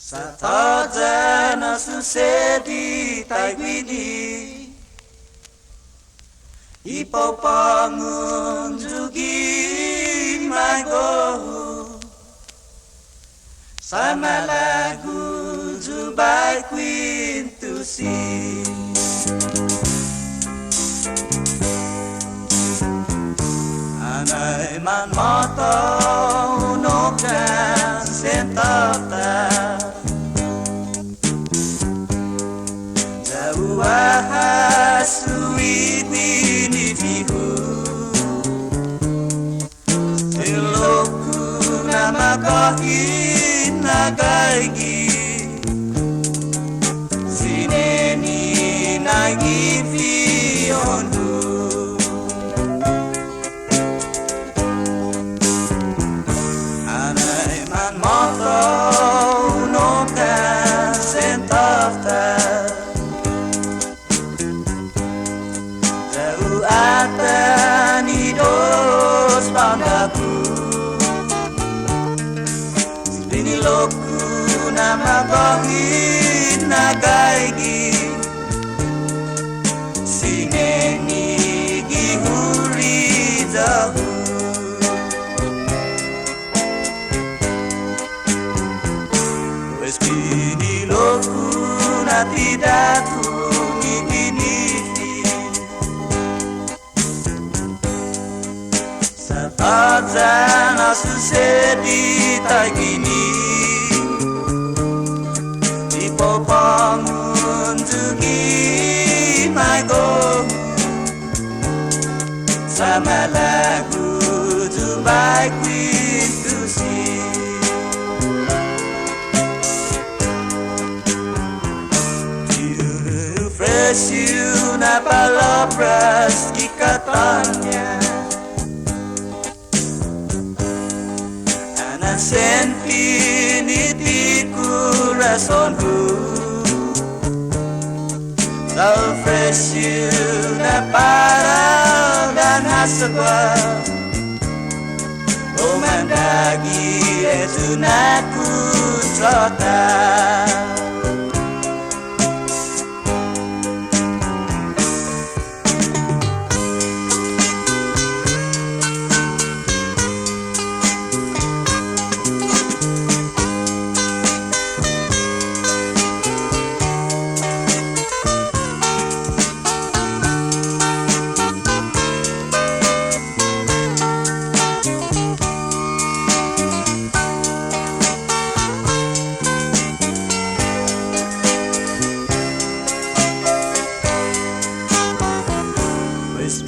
Satajana susedi taigwini Ipopangun jugi magohu Sama lagu jubai quintusi Anai man mata unokan sentata Wahasuwini fihu Siloku nama kahin nagaigi Sineni nagi fiondu Anai man moto unokan sentafta Atani dos pandaku Sini loku nama kahin nagaigi Sineni gihuri jahu Wes kini loku na tidakku Satajana susedi taigini Ipopangun jugi mago Sama lagu jubai quintusi Ofrecio na palavras que katanya Infinity corazonku Ofrecio na para dan haswa Omandagi etunaku trota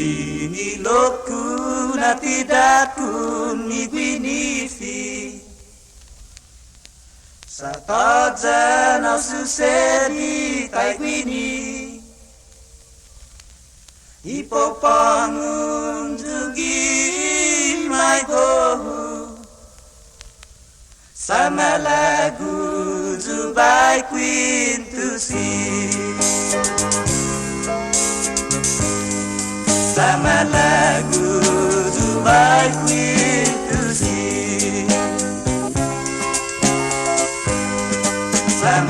Bini loku na tidakku miguinifi Satajana susedi taigwini Ipopangun jugi magohu Sama lagu jubai quintusi Sama lagu jubai quintusi Sama